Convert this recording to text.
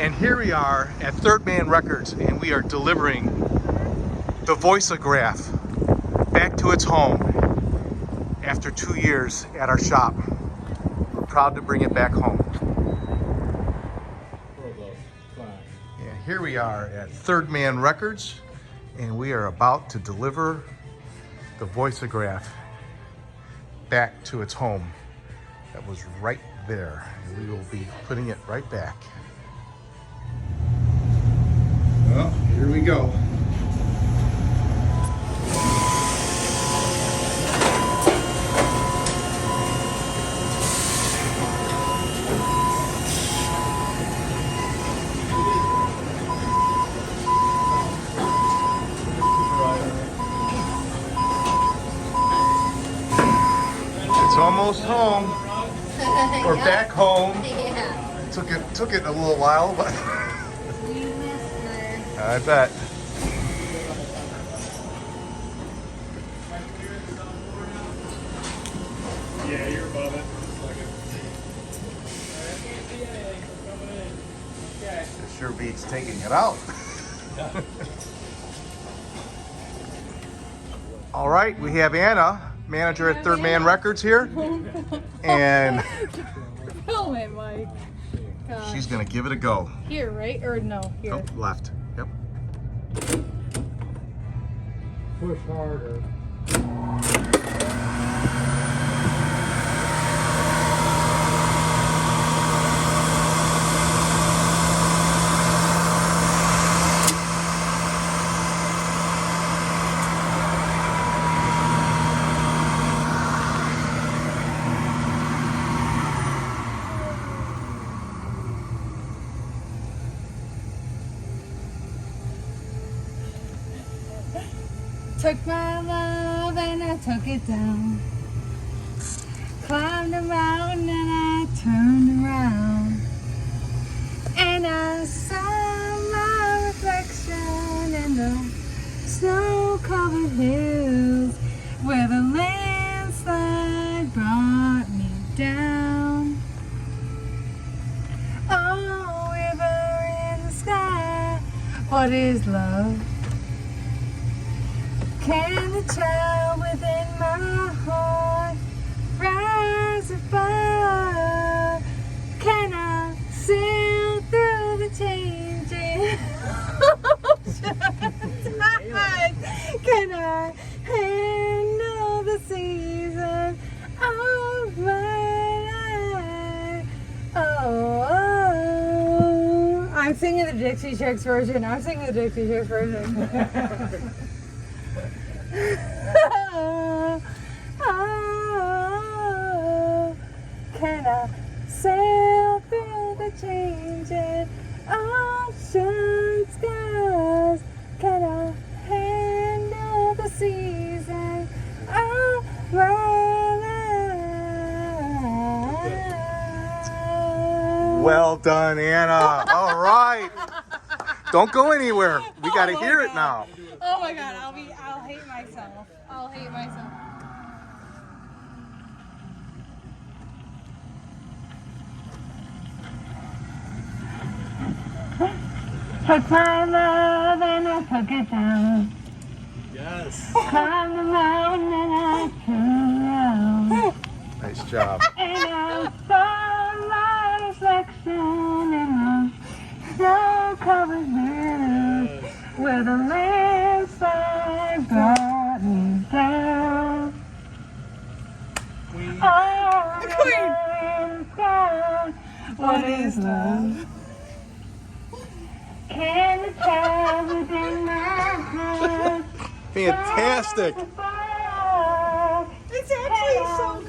And here we are at Third Man Records, and we are delivering the Voice-O-Graph back to its home after 2 years at our shop. We're proud to bring it back home. And here we are at Third Man Records, and we are about to deliver the Voice-O-Graph back to its home. That was right there, and we will be putting it right back. Well, here we go. It's almost home. We're back home. Yeah. Took it a little while, but We missed her. I bet. Yeah, you're above it. It sure beats taking it out. All right, we have Anna, manager at Third Man Records here, and Film it, Mike. Gosh. she's gonna give it a go. Here, right? Or no, here. Oh, left. Yep. Push harder. Took my love and I took it down. Climbed a mountain and I turned around. And I saw my reflection in the snow-covered hills where the landslide brought me down. Oh, river in the sky, what is love? Can the child within my heart rise above? Can I sail through the changing oceans? Can I handle the season of my life? Oh, I'm singing the Dixie Chicks version. Oh, can I sail through the changing ocean skies? Can I handle the season of my life? Well done, Anna. All right. Don't go anywhere. We got to hear it now. Oh my God, I'll hate myself. I'll hate myself. Took my love and I took it down. Yes. Climbed the mountain and I turned around. Nice job. And I saw my reflection in the snow-covered hills where the landslide brought me down. Oh, inside, what is love? Can the child within my heart Fantastic. it's actually so